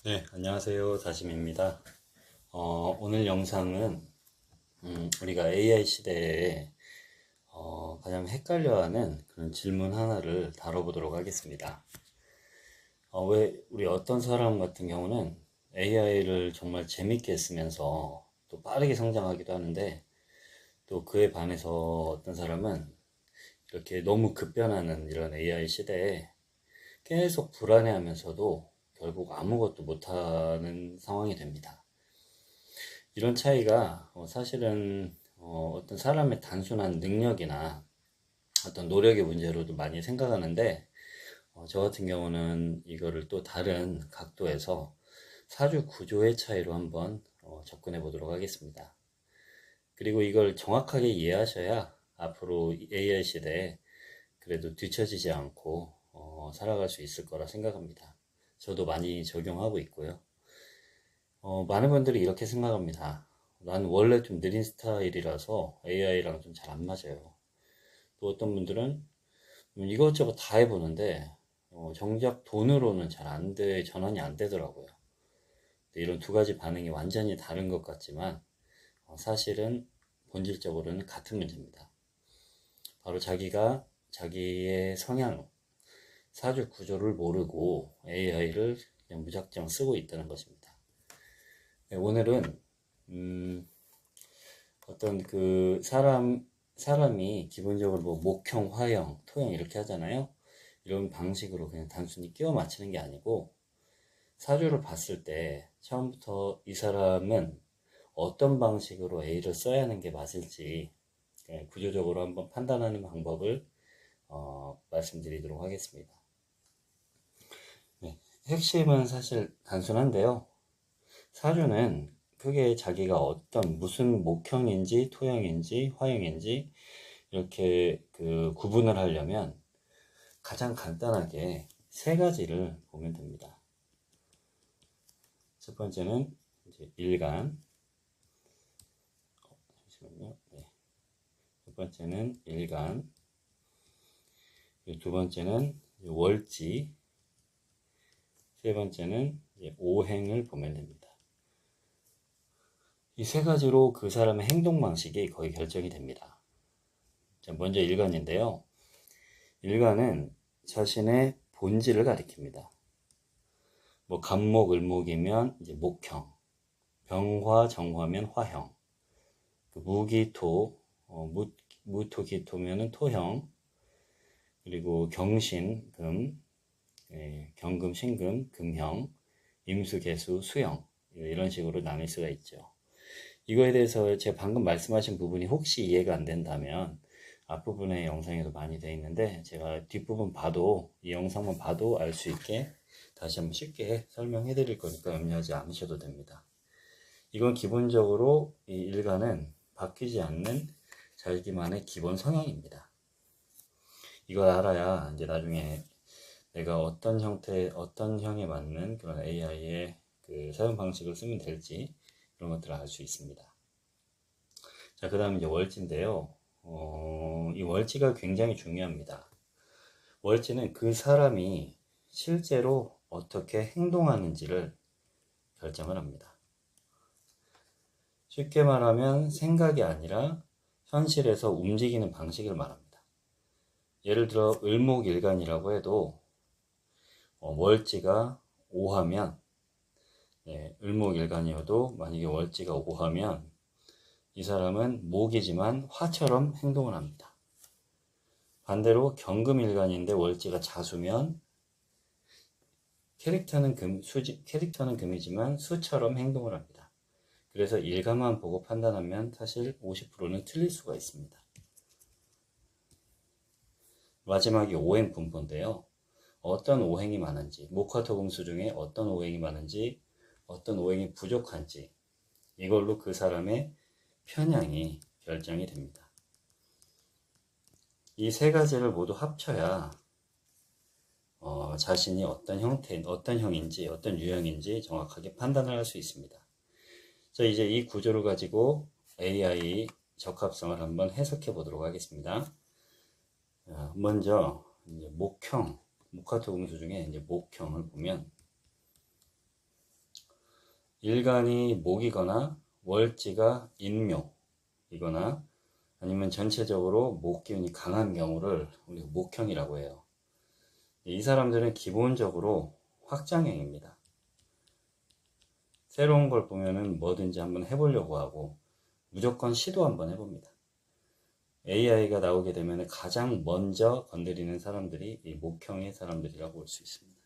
네, 안녕하세요. 다짐입니다. 오늘 영상은 우리가 AI 시대에 가장 헷갈려하는 그런 질문 하나를 다뤄보도록 하겠습니다. 왜 우리 어떤 사람 같은 경우는 AI를 정말 재밌게 쓰면서 또 빠르게 성장하기도 하는데 또 그에 반해서 어떤 사람은 이렇게 너무 급변하는 이런 AI 시대에 계속 불안해하면서도 결국 아무것도 못하는 상황이 됩니다. 이런 차이가 사실은 어떤 사람의 단순한 능력이나 어떤 노력의 문제로도 많이 생각하는데 저 같은 경우는 이거를 또 다른 각도에서 사주 구조의 차이로 한번 접근해 보도록 하겠습니다. 그리고 이걸 정확하게 이해하셔야 앞으로 AI 시대에 그래도 뒤처지지 않고 살아갈 수 있을 거라 생각합니다. 저도 많이 적용하고 있고요. 많은 분들이 이렇게 생각합니다. 난 원래 좀 느린 스타일이라서 AI랑 좀 잘 안 맞아요. 또 어떤 분들은 이것저것 다 해보는데 정작 돈으로는 잘 안 돼, 전환이 안 되더라고요. 이런 두 가지 반응이 완전히 다른 것 같지만 사실은 본질적으로는 같은 문제입니다. 바로 자기가 자기의 성향, 사주 구조를 모르고 AI를 그냥 무작정 쓰고 있다는 것입니다. 네, 오늘은 어떤 그 사람이 기본적으로 뭐 목형, 화형, 토형 이렇게 하잖아요. 이런 방식으로 그냥 단순히 끼워 맞추는 게 아니고 사주를 봤을 때 처음부터 이 사람은 어떤 방식으로 A를 써야 하는 게 맞을지 구조적으로 한번 판단하는 방법을 말씀드리도록 하겠습니다. 네, 핵심은 사실 단순한데요. 사주는 크게 자기가 어떤 무슨 목형인지 토형인지 화형인지 이렇게 그 구분을 하려면 가장 간단하게 세 가지를 보면 됩니다. 첫 번째는 이제 일간, 잠시만요. 네. 첫 번째는 일간, 두 번째는 월지, 세 번째는 이제 오행을 보면 됩니다. 이 세 가지로 그 사람의 행동 방식이 거의 결정이 됩니다. 자, 먼저 일간인데요. 일간은 자신의 본질을 가리킵니다. 뭐 간목, 을목이면 이제 목형, 병화, 정화면 화형, 무기토, 무토기토면은 토형, 그리고 경신, 금, 경금, 신금, 금형, 임수, 개수, 수형 이런 식으로 나눌 수가 있죠. 이거에 대해서 제가 방금 말씀하신 부분이 혹시 이해가 안 된다면 앞부분의 영상에도 많이 되어 있는데 제가 뒷부분 봐도 이 영상만 봐도 알 수 있게 다시 한번 쉽게 설명해 드릴 거니까 염려하지 않으셔도 됩니다. 이건 기본적으로 이 일간은 바뀌지 않는 자기만의 기본 성향입니다. 이걸 알아야 이제 나중에 내가 어떤 형태, 어떤 형에 맞는 그런 AI의 그 사용 방식을 쓰면 될지 이런 것들을 알 수 있습니다. 자, 그 다음 이제 월지인데요. 이 월지가 굉장히 중요합니다. 월지는 그 사람이 실제로 어떻게 행동하는지를 결정을 합니다. 쉽게 말하면 생각이 아니라 현실에서 움직이는 방식을 말합니다. 예를 들어 을목일간이라고 해도 월지가 5하면 을목일간이어도 만약에 월지가 5하면 이 사람은 목이지만 화처럼 행동을 합니다. 반대로 경금일간인데 월지가 자수면 캐릭터는 금이지만 수처럼 행동을 합니다. 그래서 일간만 보고 판단하면 사실 50%는 틀릴 수가 있습니다. 마지막이 오행 분포인데요. 어떤 오행이 많은지, 목화토금수 중에 어떤 오행이 많은지, 어떤 오행이 부족한지 이걸로 그 사람의 편향이 결정이 됩니다. 이 세 가지를 모두 합쳐야 자신이 어떤 형태, 어떤 형인지, 어떤 유형인지 정확하게 판단을 할 수 있습니다. 자, 이제 이 구조를 가지고 AI 적합성을 한번 해석해 보도록 하겠습니다. 먼저 이제 목형, 목화토금수 중에 이제 목형을 보면 일간이 목이거나 월지가 인묘이거나 아니면 전체적으로 목기운이 강한 경우를 우리가 목형이라고 해요. 이 사람들은 기본적으로 확장형입니다. 새로운 걸 보면은 뭐든지 한번 해보려고 하고 무조건 시도 한번 해봅니다. AI가 나오게 되면 가장 먼저 건드리는 사람들이 이 목형의 사람들이라고 볼 수 있습니다.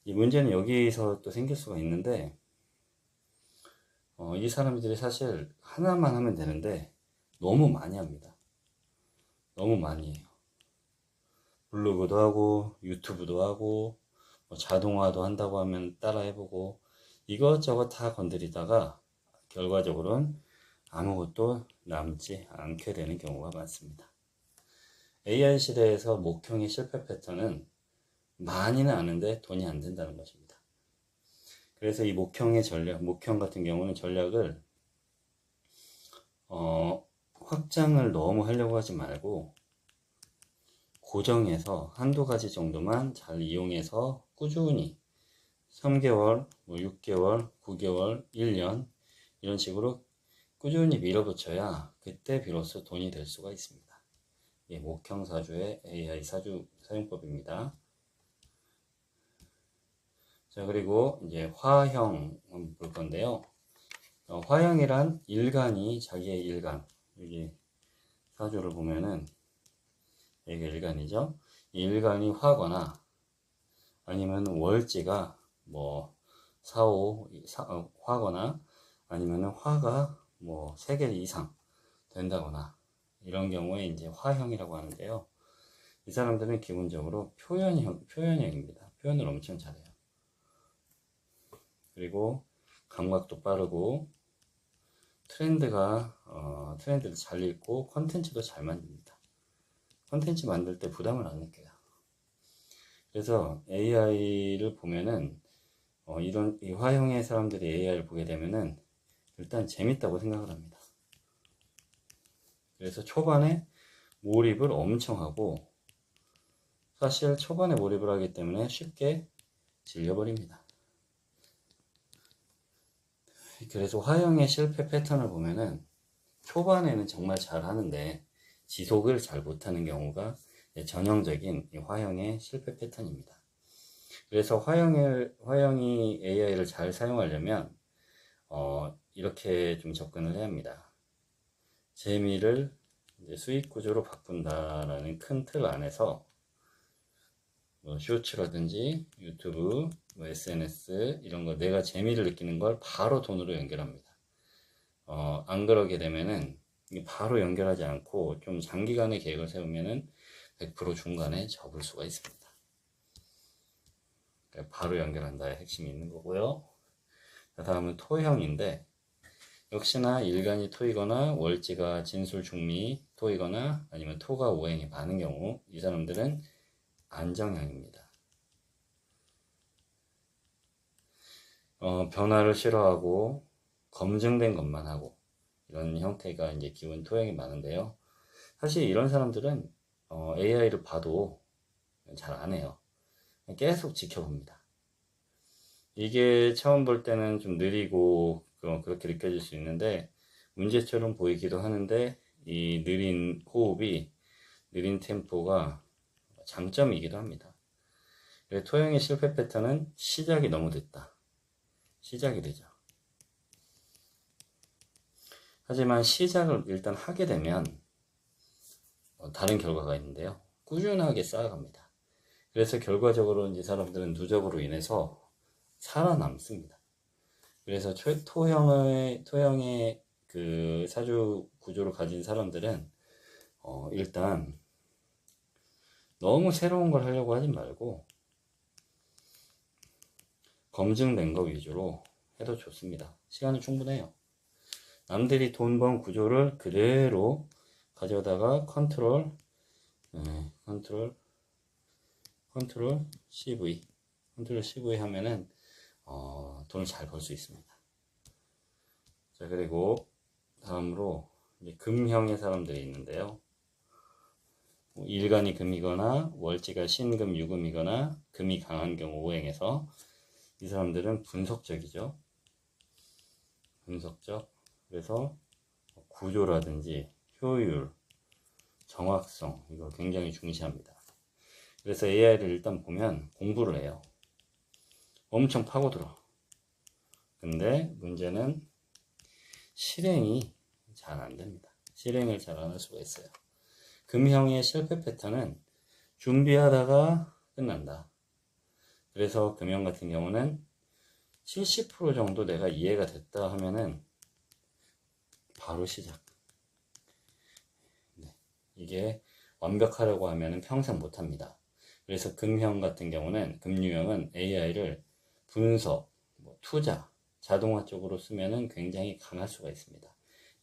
이 문제는 여기서 또 생길 수가 있는데 이 사람들이 사실 하나만 하면 되는데 너무 많이 합니다. 너무 많이 해요. 블로그도 하고 유튜브도 하고 뭐 자동화도 한다고 하면 따라 해보고 이것저것 다 건드리다가 결과적으로는 아무것도 남지 않게 되는 경우가 많습니다. AI 시대에서 목형의 실패 패턴은 많이는 아는데 돈이 안 된다는 것입니다. 그래서 이 목형의 전략, 목형 같은 경우는 전략을 확장을 너무 하려고 하지 말고 고정해서 한두 가지 정도만 잘 이용해서 꾸준히 3개월, 6개월, 9개월, 1년 이런 식으로 꾸준히 밀어붙여야 그때 비로소 돈이 될 수가 있습니다. 예, 목형 사주의 AI 사주 사용법입니다. 자, 그리고 이제 화형 한번 볼 건데요. 화형이란 일간이 자기의 일간, 여기 사주를 보면은 여기가 일간이죠. 이 일간이 화거나 아니면 월지가 뭐 4, 5 화거나 아니면 화가 뭐 3개 이상 된다거나 이런 경우에 이제 화형이라고 하는데요. 이 사람들은 기본적으로 표현형입니다. 표현을 엄청 잘해요. 그리고 감각도 빠르고 트렌드를 잘 읽고 컨텐츠도 잘 만듭니다. 컨텐츠 만들 때 부담을 안 느껴요. 그래서 AI를 보면은 이 화형의 사람들이 AI를 보게 되면은 일단 재밌다고 생각을 합니다. 그래서 초반에 몰입을 엄청 하고 사실 초반에 몰입을 하기 때문에 쉽게 질려버립니다. 그래서 화형의 실패 패턴을 보면은 초반에는 정말 잘 하는데 지속을 잘 못하는 경우가 전형적인 화형의 실패 패턴입니다. 그래서 화형이 AI를 잘 사용하려면 이렇게 좀 접근을 해야 합니다. 재미를 이제 수익 구조로 바꾼다라는 큰 틀 안에서 뭐 쇼츠라든지 유튜브, 뭐 SNS 이런 거 내가 재미를 느끼는 걸 바로 돈으로 연결합니다. 안 그러게 되면은 바로 연결하지 않고 좀 장기간의 계획을 세우면은 100% 중간에 접을 수가 있습니다. 바로 연결한다의 핵심이 있는 거고요. 다음은 토형인데 역시나 일간이 토이거나 월지가 진술 중미 토이거나 아니면 토가 오행이 많은 경우 이 사람들은 안정형입니다. 변화를 싫어하고 검증된 것만 하고 이런 형태가 이제 기본 토형이 많은데요. 사실 이런 사람들은 AI를 봐도 잘 안 해요. 계속 지켜봅니다. 이게 처음 볼 때는 좀 느리고 그렇게 느껴질 수 있는데 문제처럼 보이기도 하는데 이 느린 호흡이 느린 템포가 장점이기도 합니다. 토형의 실패 패턴은 시작이 너무 늦다. 시작이 되죠. 하지만 시작을 일단 하게 되면 다른 결과가 있는데요. 꾸준하게 쌓아갑니다. 그래서 결과적으로 이제 사람들은 누적으로 인해서 살아남습니다. 그래서 토형의 그 사주 구조를 가진 사람들은 일단 너무 새로운 걸 하려고 하지 말고 검증된 거 위주로 해도 좋습니다. 시간은 충분해요. 남들이 돈 번 구조를 그대로 가져다가 컨트롤 CV 하면은 돈을 잘 벌 수 있습니다. 자, 그리고 다음으로 이제 금형의 사람들이 있는데요. 일간이 금이거나 월지가 신금, 유금이거나 금이 강한 경우 오행에서 이 사람들은 분석적이죠. 분석적, 그래서 구조라든지 효율, 정확성, 이거 굉장히 중시합니다. 그래서 AI를 일단 보면 공부를 해요. 엄청 파고들어. 근데 문제는 실행이 잘 안 됩니다. 실행을 잘 안 할 수가 있어요. 금형의 실패 패턴은 준비하다가 끝난다. 그래서 금형 같은 경우는 70% 정도 내가 이해가 됐다 하면은 바로 시작. 네. 이게 완벽하려고 하면은 평생 못합니다. 그래서 금형 같은 경우는, 금유형은 AI를 분석, 투자, 자동화 쪽으로 쓰면은 굉장히 강할 수가 있습니다.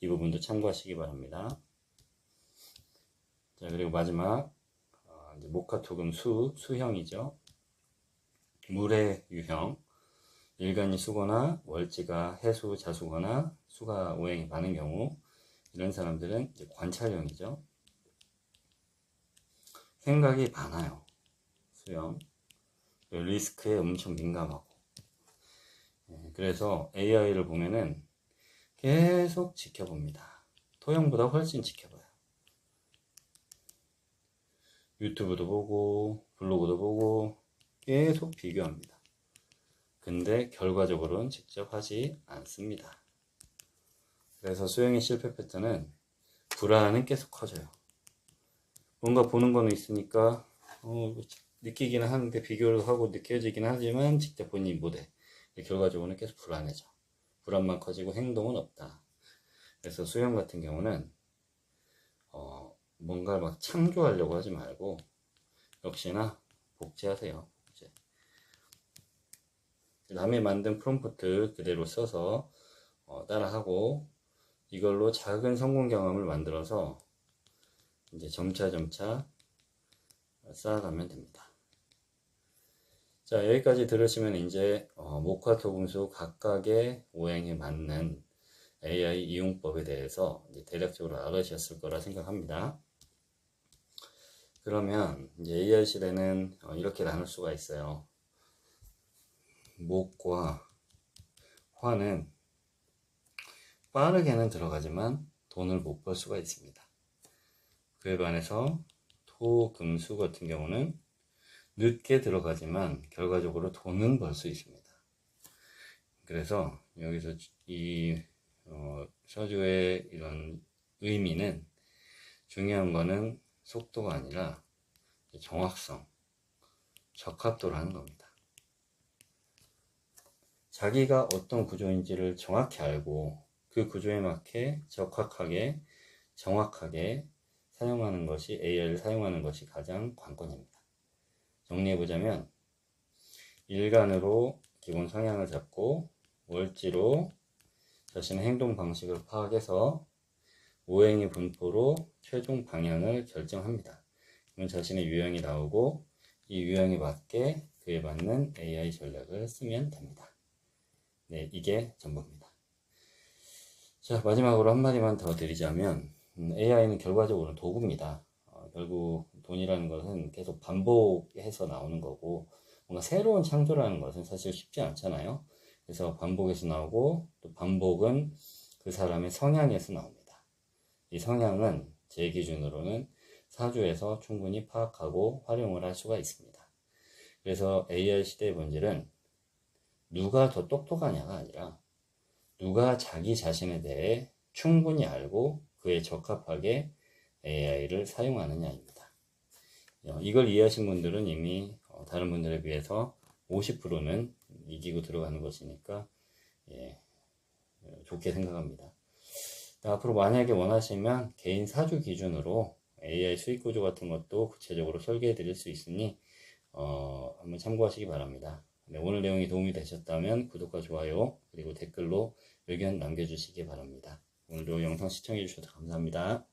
이 부분도 참고하시기 바랍니다. 자, 그리고 마지막 이제 모카토금 수형이죠. 물의 유형, 일간이 수거나 월지가 해수 자수거나 수가 오행이 많은 경우, 이런 사람들은 이제 관찰형이죠. 생각이 많아요. 수형, 리스크에 엄청 민감하고. 그래서 AI를 보면은 계속 지켜봅니다. 토형보다 훨씬 지켜봐요. 유튜브도 보고 블로그도 보고 계속 비교합니다. 근데 결과적으로는 직접 하지 않습니다. 그래서 수형의 실패 패턴은 불안은 계속 커져요. 뭔가 보는 거는 있으니까 느끼기는 하는데, 비교를 하고 느껴지긴 하지만 직접 본인이 못해. 결과적으로는 계속 불안해져. 불안만 커지고 행동은 없다. 그래서 수형 같은 경우는 뭔가 막 창조하려고 하지 말고 역시나 복제하세요. 복제. 남이 만든 프롬프트 그대로 써서 따라하고, 이걸로 작은 성공 경험을 만들어서 이제 점차 쌓아가면 됩니다. 자, 여기까지 들으시면 이제 목화토금수 각각의 오행에 맞는 AI 이용법에 대해서 이제 대략적으로 알으셨을 거라 생각합니다. 그러면 이제 AI 시대는 이렇게 나눌 수가 있어요. 목과 화는 빠르게는 들어가지만 돈을 못 벌 수가 있습니다. 그에 반해서 토, 금, 수 같은 경우는 늦게 들어가지만 결과적으로 돈은 벌 수 있습니다. 그래서 여기서 이 서주의 이런 의미는, 중요한 거는 속도가 아니라 정확성, 적합도라는 겁니다. 자기가 어떤 구조인지를 정확히 알고 그 구조에 맞게 적확하게, 정확하게 사용하는 것이, AI를 사용하는 것이 가장 관건입니다. 정리해보자면, 일간으로 기본 성향을 잡고 월지로 자신의 행동 방식을 파악해서 오행의 분포로 최종 방향을 결정합니다. 그러면 자신의 유형이 나오고 이 유형에 맞게 그에 맞는 AI 전략을 쓰면 됩니다. 네, 이게 전부입니다. 자, 마지막으로 한마디만 더 드리자면, AI는 결과적으로 도구입니다. 결국 돈이라는 것은 계속 반복해서 나오는 거고, 뭔가 새로운 창조라는 것은 사실 쉽지 않잖아요. 그래서 반복해서 나오고, 또 반복은 그 사람의 성향에서 나옵니다. 이 성향은 제 기준으로는 사주에서 충분히 파악하고 활용을 할 수가 있습니다. 그래서 AI 시대의 본질은 누가 더 똑똑하냐가 아니라 누가 자기 자신에 대해 충분히 알고 그에 적합하게 AI를 사용하느냐입니다. 이걸 이해하신 분들은 이미 다른 분들에 비해서 50%는 이기고 들어가는 것이니까 좋게 생각합니다. 앞으로 만약에 원하시면 개인 사주 기준으로 AI 수익 구조 같은 것도 구체적으로 설계해 드릴 수 있으니 한번 참고하시기 바랍니다. 네, 오늘 내용이 도움이 되셨다면 구독과 좋아요, 그리고 댓글로 의견 남겨주시기 바랍니다. 오늘도 영상 시청해 주셔서 감사합니다.